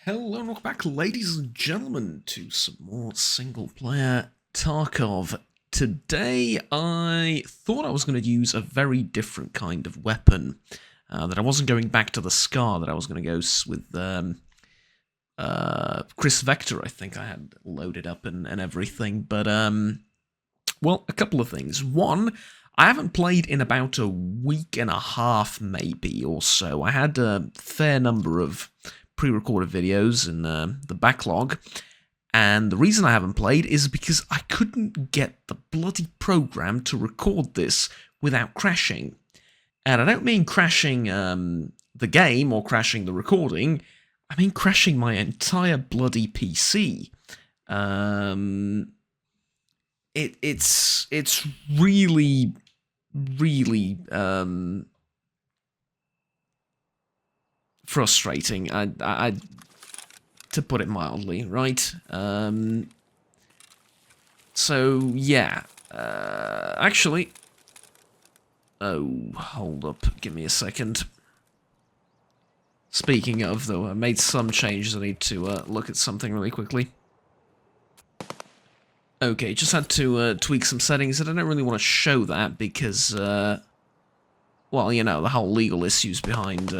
Hello and welcome back, ladies and gentlemen, to some more Singleplayer Tarkov. Today, I thought I was going to use a very different kind of weapon. That I wasn't going back to the Scar, that I was going to go with Chris Vector, I think I had loaded up and everything. But, well, a couple of things. One, I haven't played in about a week and a half, maybe, or so. I had a fair number of pre-recorded videos in the backlog, and the reason I haven't played is because I couldn't get the bloody program to record this without crashing. And I don't mean crashing the game or crashing the recording, I mean crashing my entire bloody PC. It's really frustrating, I to put it mildly, right? So yeah, actually, oh, hold up, give me a second. Speaking of, though, I made some changes. I need to look at something really quickly. Okay, just had to tweak some settings, and I don't really want to show that because, well, you know, the whole legal issues behind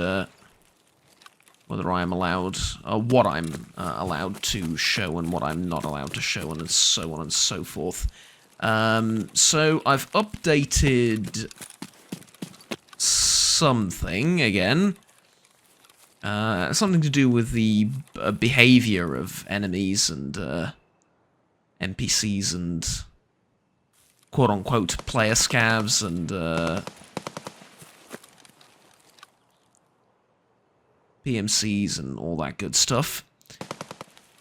whether I am allowed, what I'm allowed to show and what I'm not allowed to show, and so on and so forth. So I've updated something again. Something to do with the behavior of enemies and NPCs and quote-unquote player scavs and PMCs and all that good stuff.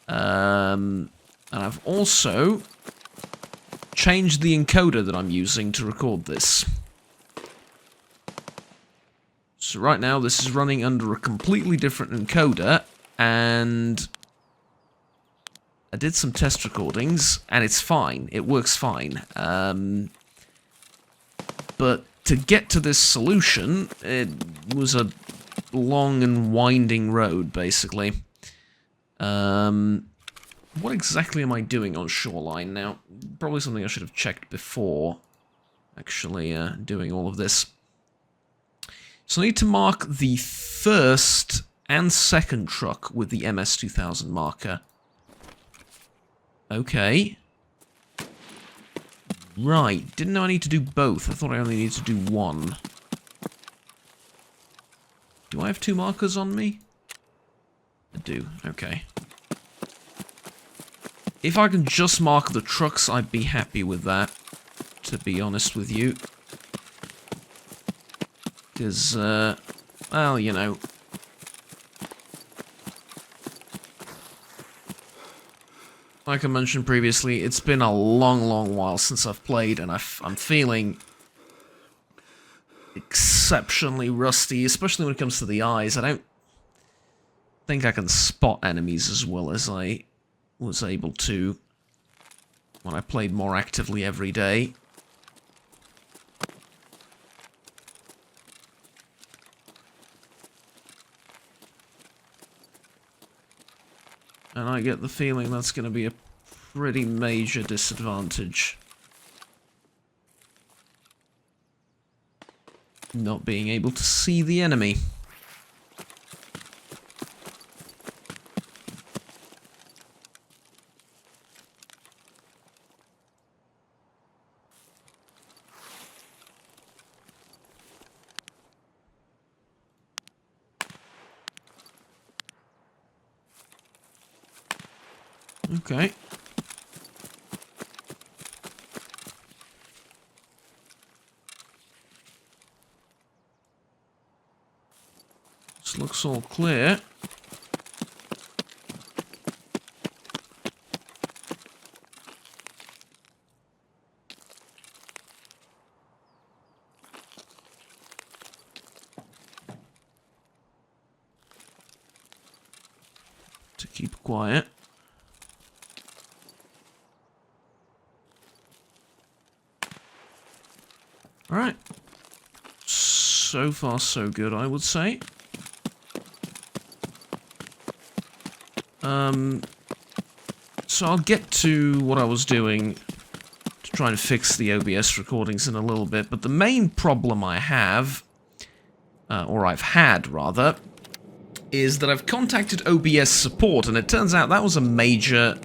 And I've also changed the encoder that I'm using to record this. So right now this is running under a completely different encoder, and I did some test recordings, and it's fine. It works fine. But to get to this solution, it was a long and winding road, basically. What exactly am I doing on Shoreline now? Probably something I should have checked before actually doing all of this. So I need to mark the first and second truck with the MS-2000 marker. Okay. Right, didn't know I need to do both. I thought I only needed to do one. Do I have two markers on me? I do, okay. If I can just mark the trucks, I'd be happy with that, to be honest with you. Because, well, you know. Like I mentioned previously, it's been a long while since I've played, and I'm feeling exceptionally rusty, especially when it comes to the eyes. I don't think I can spot enemies as well as I was able to when I played more actively every day. And I get the feeling that's going to be a pretty major disadvantage. Not being able to see the enemy. Okay. This looks all clear. To keep quiet. Alright. So far, so good, I would say. So I'll get to what I was doing to try and fix the OBS recordings in a little bit, but the main problem I have, or I've had rather, is that I've contacted OBS support, and it turns out that was a major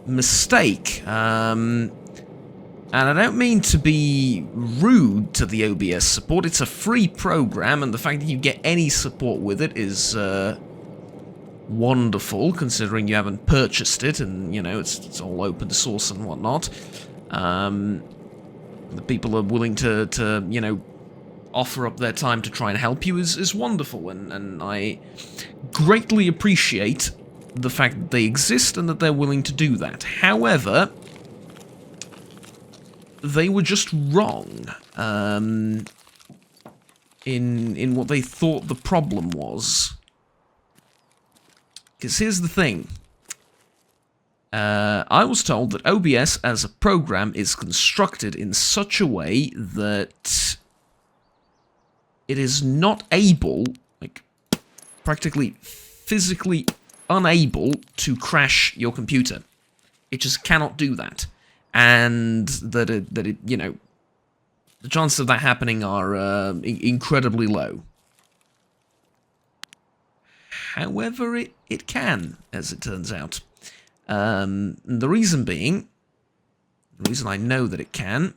mistake. And I don't mean to be rude to the OBS support. It's a free program, and the fact that you get any support with it is wonderful, considering you haven't purchased it, and, you know, it's all open source and whatnot. The people are willing to you know, offer up their time to try and help you is wonderful, and I greatly appreciate the fact that they exist and that they're willing to do that. However, they were just wrong in what they thought the problem was. Because here's the thing. I was told that OBS as a program is constructed in such a way that it is not able, like, practically physically unable to crash your computer. It just cannot do that. And that it, you know, the chances of that happening are incredibly low. However, it can, as it turns out. The reason being, the reason I know that it can,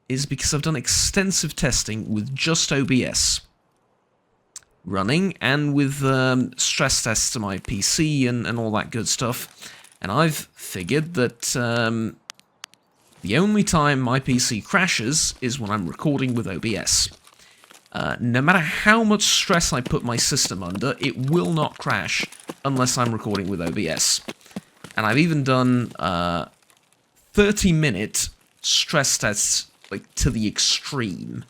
is because I've done extensive testing with just OBS running, and with stress tests to my PC and all that good stuff. And I've figured that the only time my PC crashes is when I'm recording with OBS. No matter how much stress I put my system under, it will not crash unless I'm recording with OBS. And I've even done 30-minute stress tests, like, to the extreme,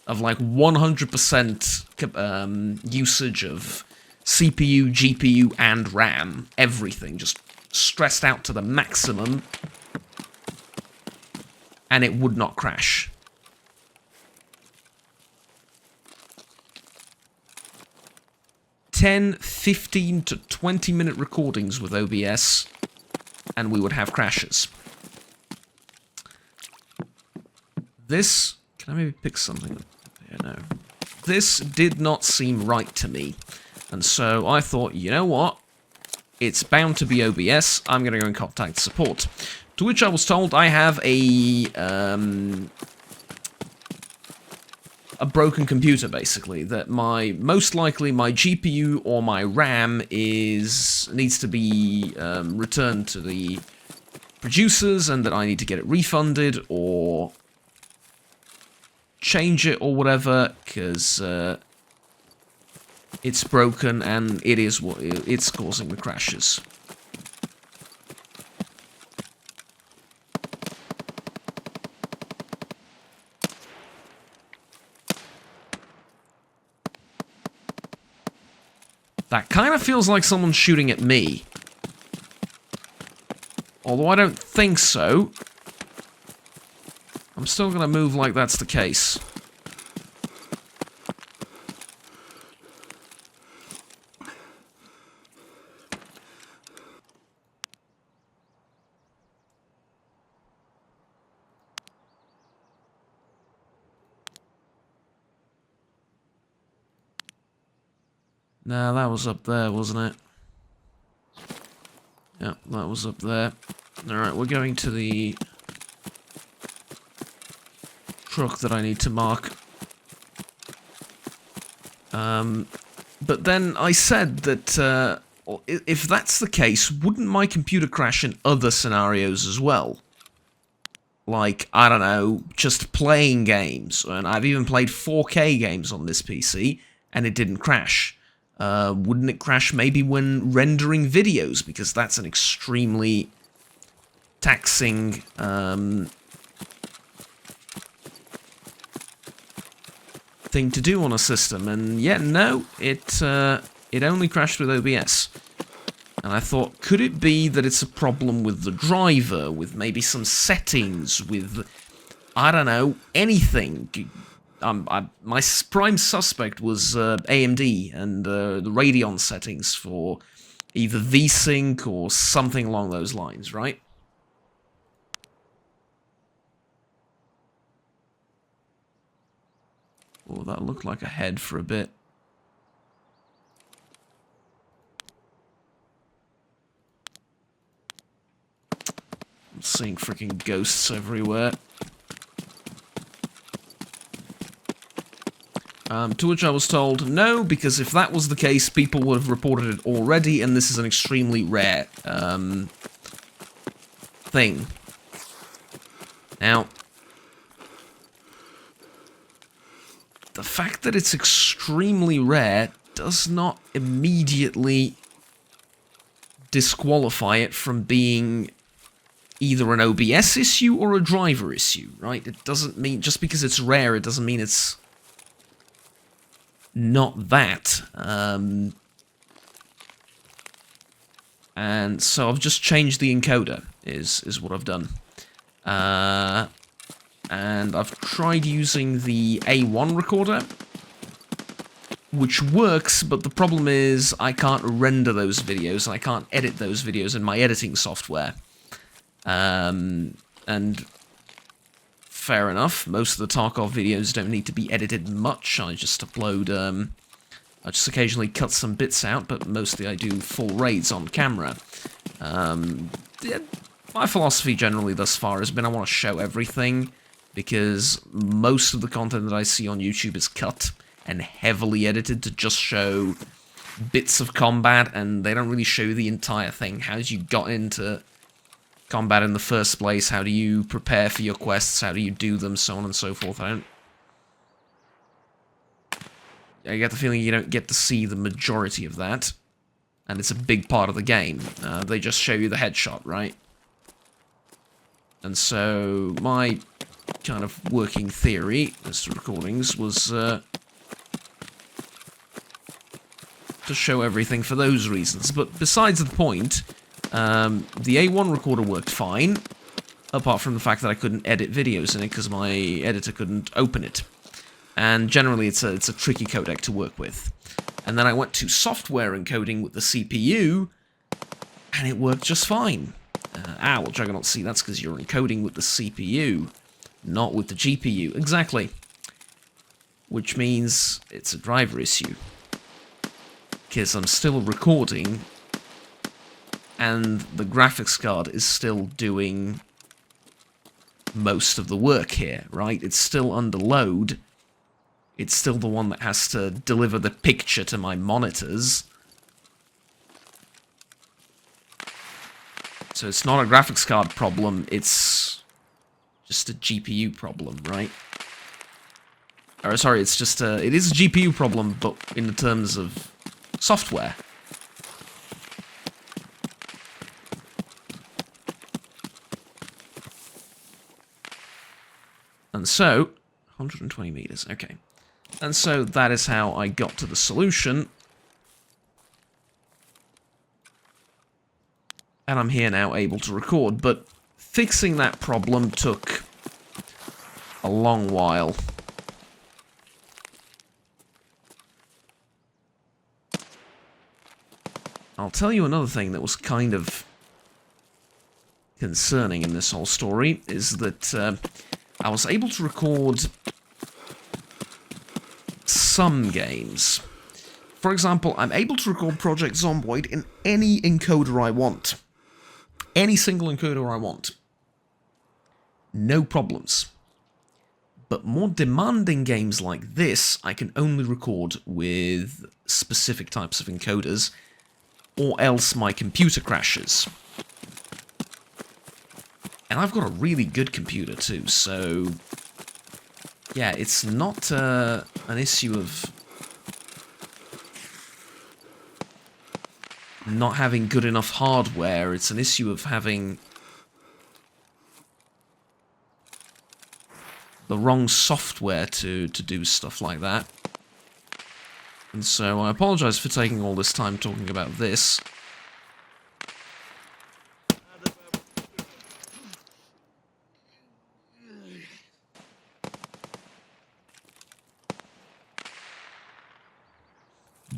of like 100% usage of CPU, GPU, and RAM. Everything just stressed out to the maximum, and it would not crash. "10, 15 to 20-minute recordings with OBS, and we would have crashes." This... Can I maybe pick something up here? No. This did not seem right to me. And so I thought, you know what? It's bound to be OBS. I'm going to go and contact support. To which I was told I have a broken computer, basically. That most likely my GPU or my RAM needs to be returned to the producers, and that I need to get it refunded or change it or whatever, because it's broken and it is what it's causing the crashes. That kind of feels like someone's shooting at me. Although I don't think so. I'm still going to move like that's the case. Nah, that was up there, wasn't it? Yep, that was up there. Alright, we're going to the truck that I need to mark. But then I said that if that's the case, wouldn't my computer crash in other scenarios as well? Like, I don't know, just playing games. And I've even played 4K games on this PC, and it didn't crash. Wouldn't it crash maybe when rendering videos? Because that's an extremely taxing thing to do on a system. And yeah, no, it only crashed with OBS. And I thought, could it be that it's a problem with the driver, with maybe some settings, with, I don't know, anything? My prime suspect was AMD and the Radeon settings for either VSync or something along those lines, right? Oh, that looked like a head for a bit. I'm seeing freaking ghosts everywhere. To which I was told, no, because if that was the case, people would have reported it already, and this is an extremely rare thing. Now, the fact that it's extremely rare does not immediately disqualify it from being either an OBS issue or a driver issue, right? It doesn't mean, just because it's rare, it doesn't mean it's not that. And so I've just changed the encoder, is what I've done. And I've tried using the A1 recorder, which works, but the problem is I can't render those videos, and I can't edit those videos in my editing software. And fair enough, most of the Tarkov videos don't need to be edited much. I just upload, I just occasionally cut some bits out, but mostly I do full raids on camera. Yeah, my philosophy generally thus far has been I want to show everything, because most of the content that I see on YouTube is cut and heavily edited to just show bits of combat, and they don't really show you the entire thing. How you got into combat in the first place, how do you prepare for your quests, how do you do them, so on and so forth. I get the feeling you don't get to see the majority of that, and it's a big part of the game. They just show you the headshot, right? And so my kind of working theory as to recordings was to show everything for those reasons. But besides the point, the A1 recorder worked fine, apart from the fact that I couldn't edit videos in it because my editor couldn't open it. And generally it's a tricky codec to work with. And then I went to software encoding with the CPU, and it worked just fine. Well, Juggernaut, see, that's because you're encoding with the CPU, not with the GPU. Exactly. Which means it's a driver issue. Because I'm still recording, and the graphics card is still doing most of the work here, right? It's still under load. It's still the one that has to deliver the picture to my monitors. So it's not a graphics card problem, it's just a GPU problem, right? Or sorry, it's just it is a GPU problem, but in the terms of software. And so, 120 meters, okay. And so that is how I got to the solution. And I'm here now able to record, but fixing that problem took a long while. I'll tell you another thing that was kind of concerning in this whole story, is that I was able to record some games. For example, I'm able to record Project Zomboid in any encoder I want. Any single encoder I want. No problems. But more demanding games like this, I can only record with specific types of encoders, or else my computer crashes. And I've got a really good computer too, so yeah, it's not an issue of not having good enough hardware, it's an issue of having the wrong software to do stuff like that. And so I apologize for taking all this time talking about this.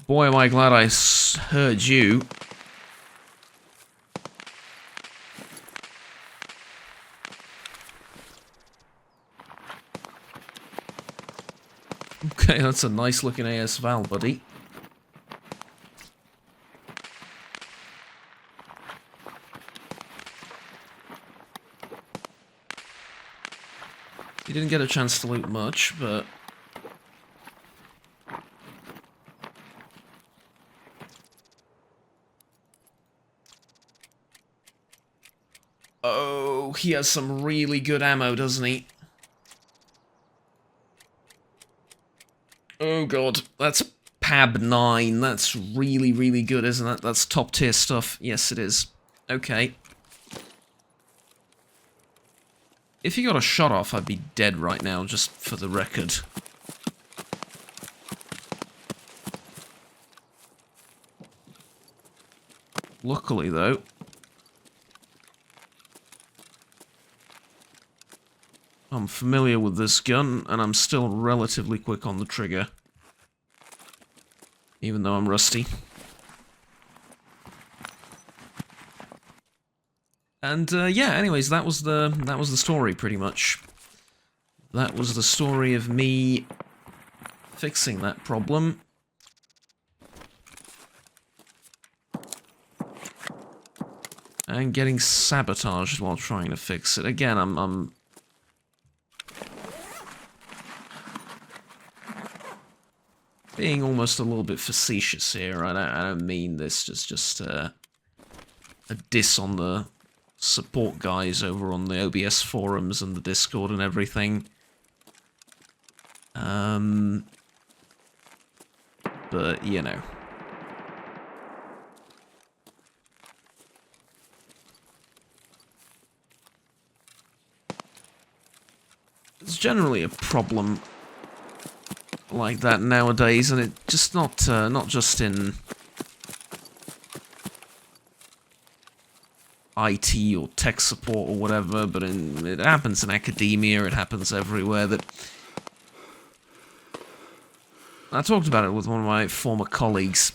Boy, am I glad I heard you. Okay, that's a nice looking AS Val, buddy. You didn't get a chance to loot much, but... Oh, he has some really good ammo, doesn't he? Oh god, that's PAB 9. That's really, really good, isn't it? That's top tier stuff. Yes, it is. Okay. If he got a shot off, I'd be dead right now, just for the record. Luckily, though... I'm familiar with this gun, and I'm still relatively quick on the trigger. Even though I'm rusty. And, yeah, anyways, that was the story, pretty much. That was the story of me fixing that problem. And getting sabotaged while trying to fix it. Again, I'm being almost a little bit facetious here. I don't mean this as just a diss on the support guys over on the OBS forums and the Discord and everything. But, you know. It's generally a problem like that nowadays, and it just not just in IT or tech support or whatever, but it happens in academia, it happens everywhere. That I talked about it with one of my former colleagues.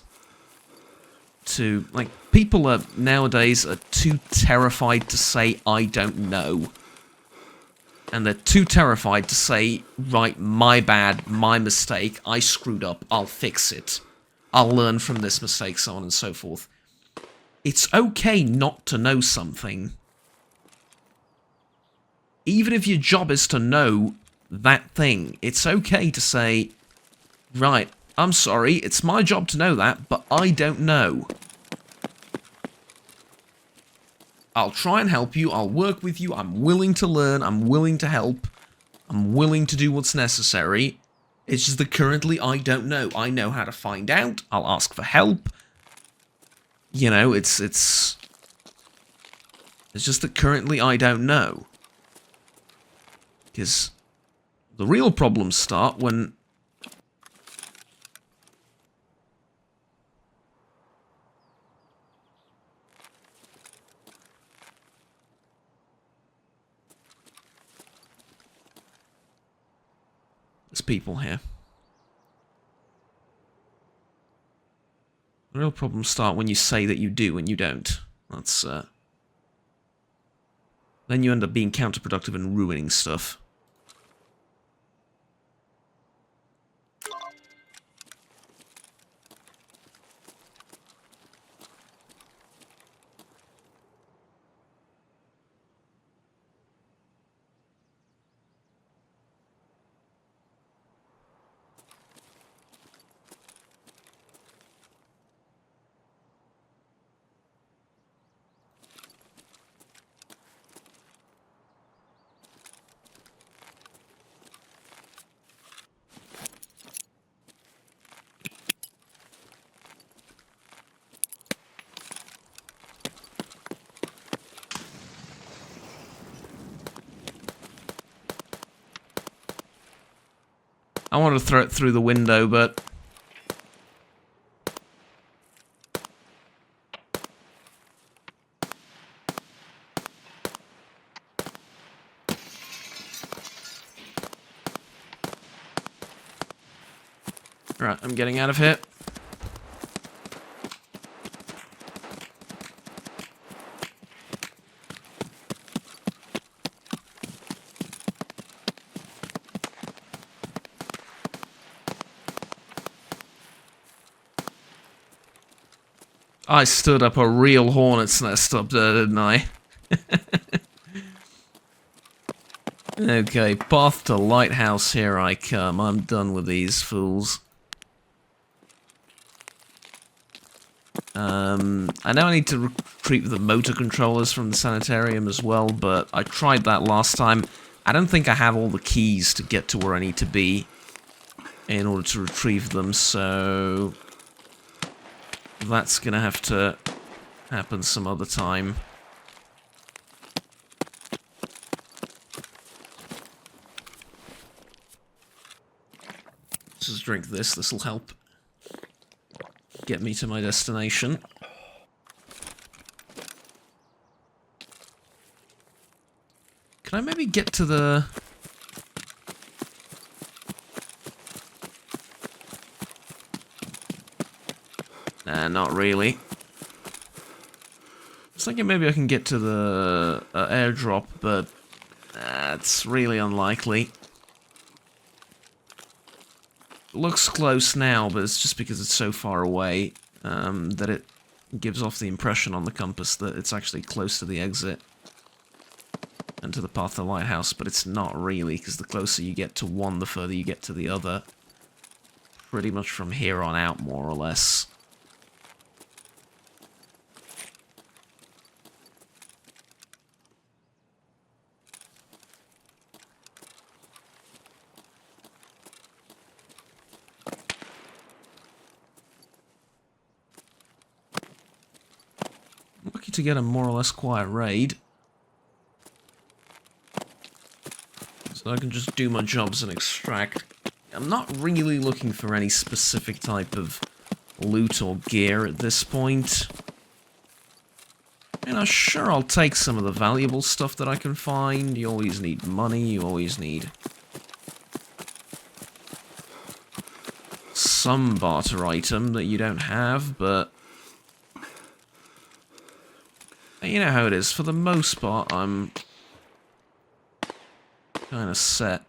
Like, people are nowadays too terrified to say I don't know. And they're too terrified to say, right, my bad, my mistake, I screwed up, I'll fix it. I'll learn from this mistake, so on and so forth. It's okay not to know something. Even if your job is to know that thing, it's okay to say, right, I'm sorry, it's my job to know that, but I don't know. I'll try and help you, I'll work with you, I'm willing to learn, I'm willing to help, I'm willing to do what's necessary. It's just that currently I don't know. I know how to find out, I'll ask for help. You know, it's just that currently I don't know. Because the real problems start when... There's people here. The real problems start when you say that you do and you don't. That's, then you end up being counterproductive and ruining stuff. I wanted to throw it through the window, but... Right, I'm getting out of here. I stood up a real hornet's nest up there, didn't I? Okay, path to lighthouse, here I come. I'm done with these fools. I know I need to retrieve the motor controllers from the sanitarium as well, but I tried that last time. I don't think I have all the keys to get to where I need to be in order to retrieve them, so that's gonna have to happen some other time. Let's just drink this, this'll help get me to my destination. Can I maybe get to the... Nah, not really. I was thinking maybe I can get to the airdrop, but it's really unlikely. It looks close now, but it's just because it's so far away that it gives off the impression on the compass that it's actually close to the exit and to the path to the lighthouse, but it's not really, because the closer you get to one, the further you get to the other. Pretty much from here on out, more or less. Lucky to get a more or less quiet raid. So I can just do my jobs and extract. I'm not really looking for any specific type of loot or gear at this point. You know, sure, I'll take some of the valuable stuff that I can find. You always need money, you always need some barter item that you don't have, but you know how it is. For the most part, I'm kind of set.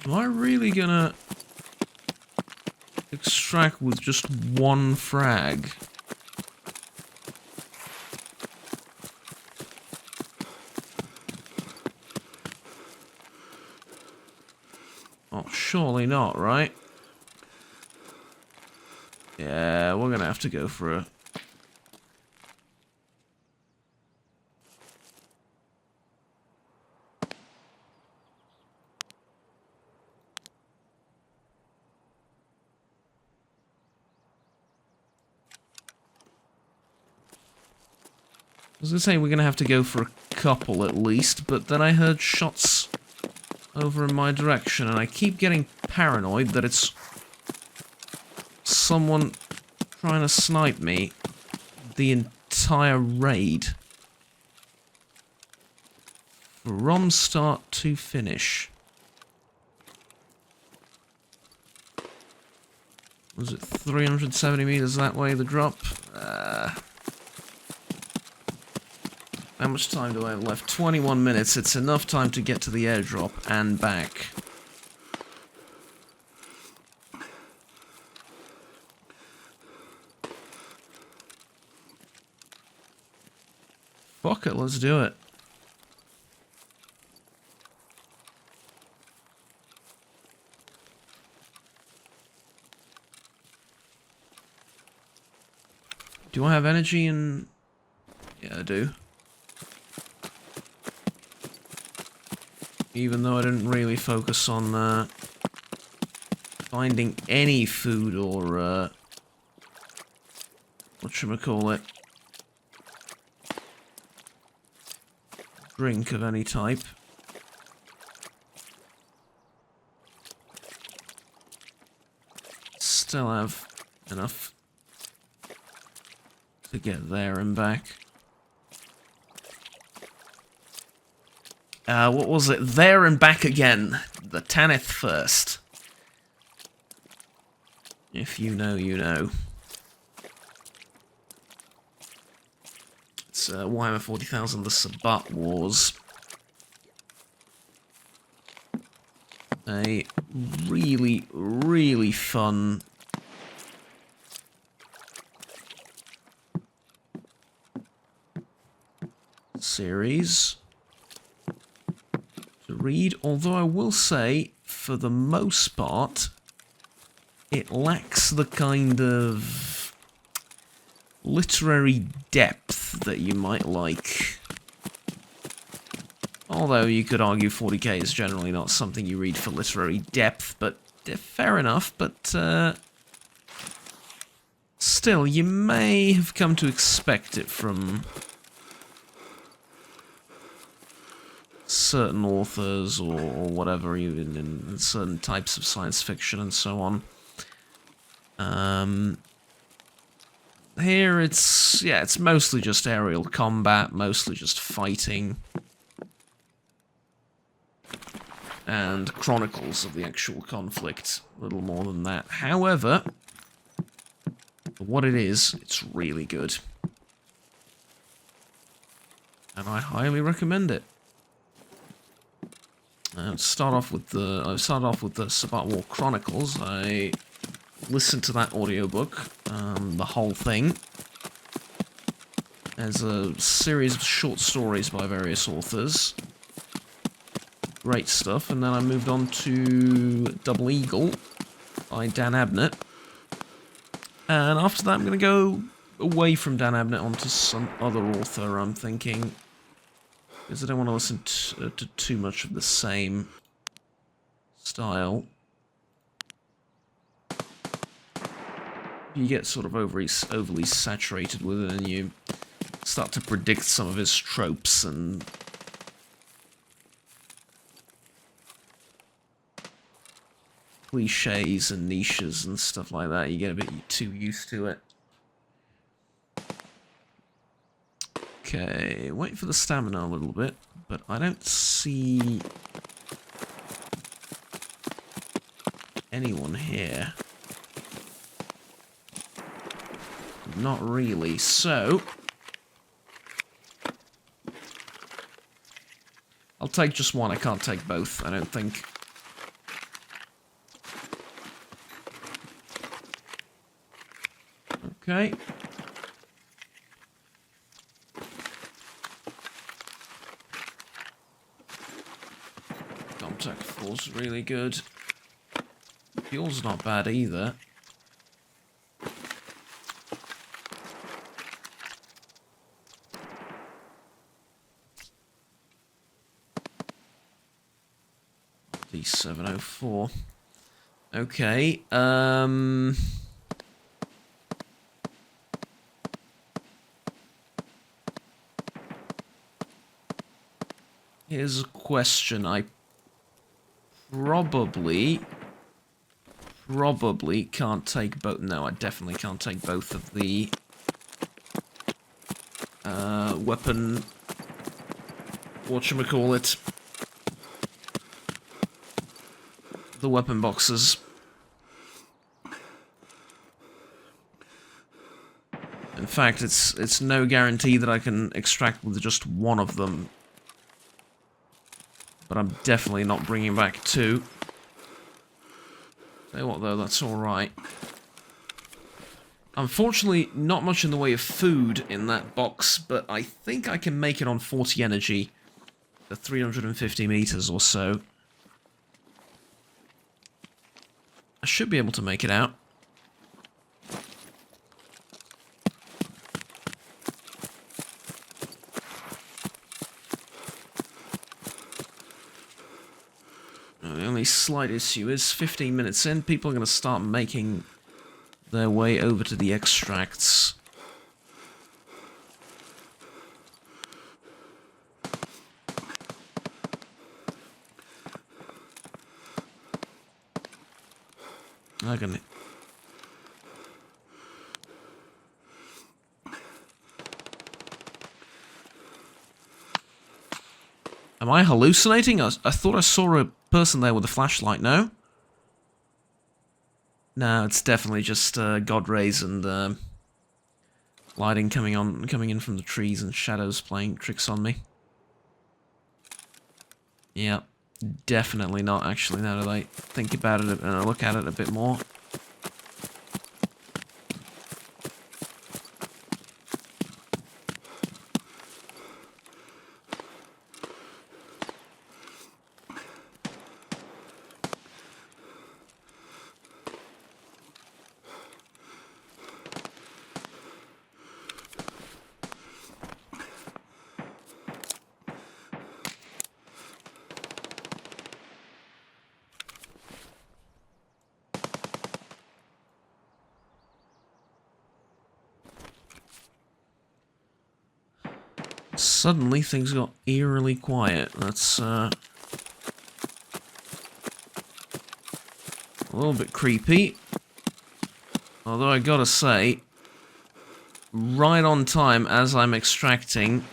Am I really gonna extract with just one frag? Oh, surely not, right? Yeah, we're gonna have to go for a... I was gonna say we're gonna have to go for a couple at least, but then I heard shots over in my direction, and I keep getting paranoid that it's someone trying to snipe me the entire raid. From start to finish. Was it 370 meters that way, the drop? How much time do I have left? 21 minutes. It's enough time to get to the airdrop and back. Fuck it, let's do it. Do I have energy and... Yeah, I do. Even though I didn't really focus on finding any food or whatchamacallit, drink of any type. Still have enough to get there and back. What was it? There and Back Again. The Tanith First. If you know, you know. It's Warhammer 40,000, the Sabbat Wars. A really, really fun series to read, although I will say, for the most part, it lacks the kind of literary depth that you might like. Although you could argue 40k is generally not something you read for literary depth, but fair enough, but still, you may have come to expect it from certain authors or whatever, even in certain types of science fiction and so on. Here it's mostly just aerial combat, mostly just fighting, and chronicles of the actual conflict, a little more than that. However, for what it is, it's really good. And I highly recommend it. I'll start off with the Sabbat War Chronicles. I listened to that audiobook, the whole thing. There's a series of short stories by various authors. Great stuff. And then I moved on to Double Eagle by Dan Abnett. And after that I'm going to go away from Dan Abnett onto some other author, I'm thinking. Because I don't want to listen to too much of the same style. You get sort of overly saturated with it, and you start to predict some of his tropes and cliches and niches and stuff like that. You get a bit too used to it. Okay, wait for the stamina a little bit, but I don't see anyone here. Not really, so I'll take just one. I can't take both, I don't think. Okay. Contact force really good. Fuel's not bad either. D704. Okay, here's a question. I probably can't take both. No, I definitely can't take both of the weapon, whatchamacallit, the weapon boxes. In fact, it's no guarantee that I can extract with just one of them. But I'm definitely not bringing back two. Tell you what though, that's alright. Unfortunately, not much in the way of food in that box, but I think I can make it on 40 energy for 350 meters or so. I should be able to make it out. The only slight issue is 15 minutes in, people are going to start making their way over to the extracts. I'm gonna... Am I hallucinating? I thought I saw a person there with a flashlight, no? No, it's definitely just God rays and lighting coming in from the trees and shadows playing tricks on me. Yeah, definitely not actually, now that I think about it and I look at it a bit more. Suddenly, things got eerily quiet. That's a little bit creepy. Although I gotta say, right on time as I'm extracting,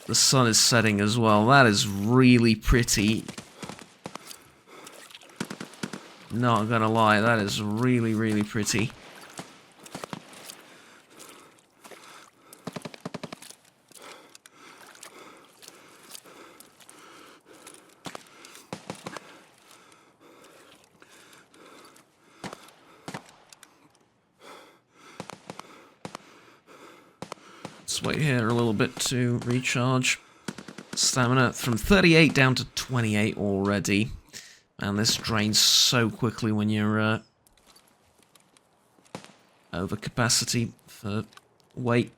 the sun is setting as well. That is really pretty. Not gonna lie, that is really, really pretty. Let's wait here a little bit to recharge. Stamina from 38 down to 28 already. And this drains so quickly when you're over capacity for weight.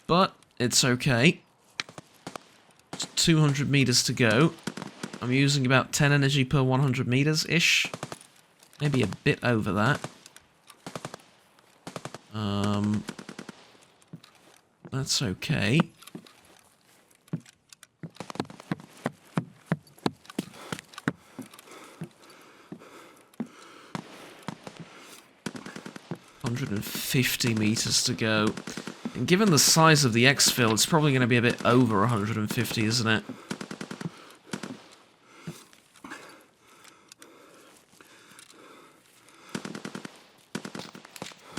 But it's okay. Just 200 meters to go. I'm using about 10 energy per 100 meters-ish. Maybe a bit over that. That's okay. $150 meters to go. And given the size of the exfil, it's probably going to be a bit over 150, isn't it?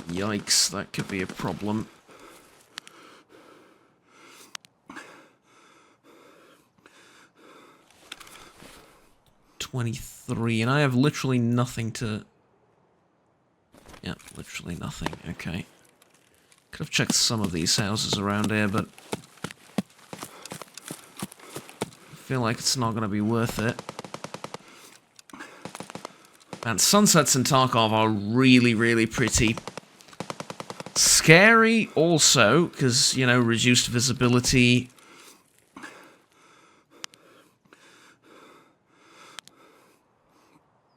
Yikes, that could be a problem. $23, and I have literally nothing to... Yeah, literally nothing, okay. Could have checked some of these houses around here, but... I feel like it's not going to be worth it. And sunsets in Tarkov are really, really pretty. Scary also, because, you know, reduced visibility.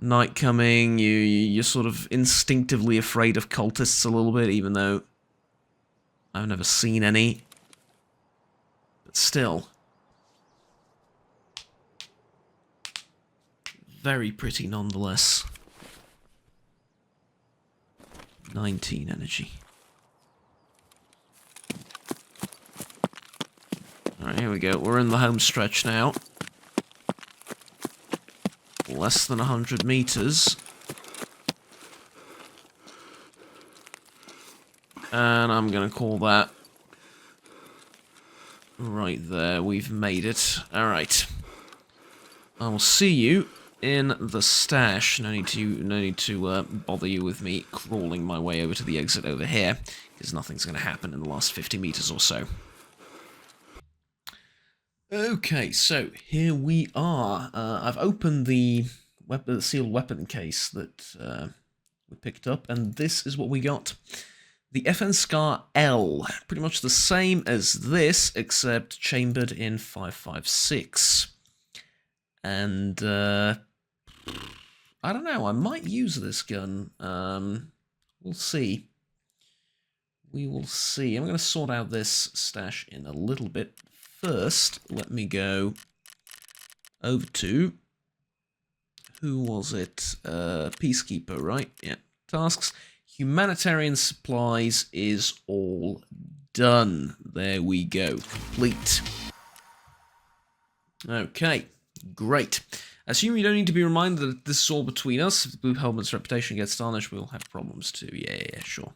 Night coming, you're sort of instinctively afraid of cultists a little bit, even though I've never seen any. But still. Very pretty nonetheless. 19 energy. Alright, here we go. We're in the home stretch now. Less than 100 meters. And I'm gonna call that right there. We've made it. Alright. I will see you in the stash. No need to bother you with me crawling my way over to the exit over here, because nothing's gonna happen in the last 50 meters or so. Okay, so here we are. I've opened the sealed weapon case that we picked up, and this is what we got. The FN Scar L, pretty much the same as this, except chambered in 5.56. And, I don't know, I might use this gun. We'll see. We will see. I'm going to sort out this stash in a little bit. First, let me go over to, who was it? Peacekeeper, right? Yeah. Tasks. Humanitarian supplies is all done. There we go. Complete. Okay, great. Assume you don't need to be reminded that this is all between us. If the Blue Helmet's reputation gets tarnished, we'll have problems too. Yeah, sure.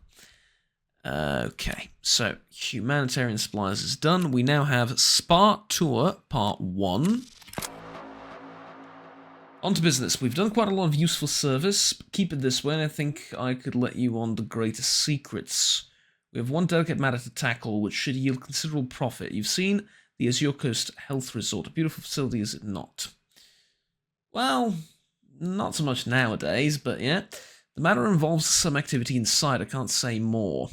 Okay, so Humanitarian Supplies is done. We now have Spa Tour Part 1. On to business. We've done quite a lot of useful service. Keep it this way, and I think I could let you on the greatest secrets. We have one delicate matter to tackle, which should yield considerable profit. You've seen the Azure Coast Health Resort. A beautiful facility, is it not? Well, not so much nowadays, but yeah. The matter involves some activity inside, I can't say more.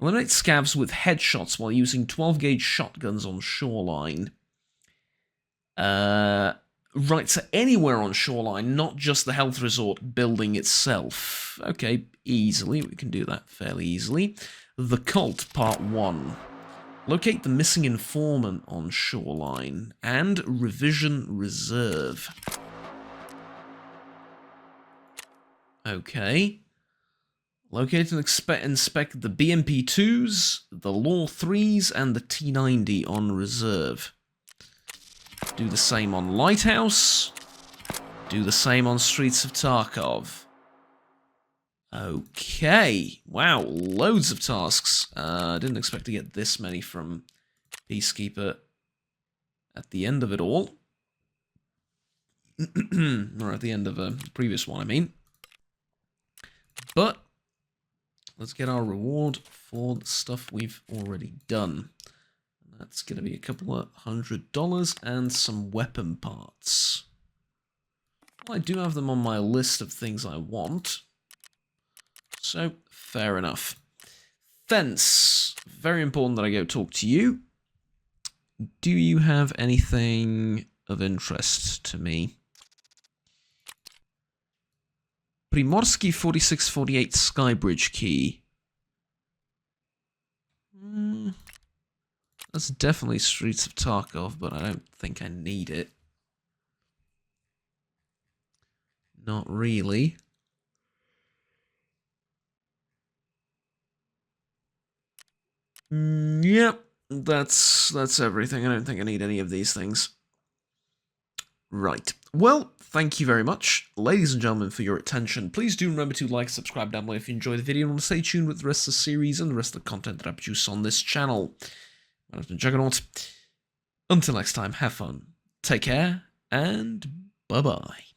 Eliminate scavs with headshots while using 12-gauge shotguns on Shoreline. Right, so anywhere on Shoreline, not just the health resort building itself. Okay, easily, we can do that fairly easily. The Cult, Part 1. Locate the missing informant on Shoreline. And Revision Reserve. Okay. Locate and inspect the BMP-2s, the Law 3s, and the T-90 on reserve. Do the same on Lighthouse. Do the same on Streets of Tarkov. Okay. Wow, loads of tasks. I didn't expect to get this many from Peacekeeper at the end of it all. Or at the end of a previous one, I mean. But let's get our reward for the stuff we've already done. That's going to be a couple of $100 and some weapon parts. Well, I do have them on my list of things I want. So, fair enough. Fence. Very important that I go talk to you. Do you have anything of interest to me? Primorsky 4648 Skybridge key. That's definitely Streets of Tarkov, but I don't think I need it. Not really. Yep, that's everything. I don't think I need any of these things. Right. Well, thank you very much, ladies and gentlemen, for your attention. Please do remember to like, subscribe down below if you enjoyed the video, and want to stay tuned with the rest of the series and the rest of the content that I produce on this channel. My name's been Juggernaut. Until next time, have fun, take care, and bye-bye.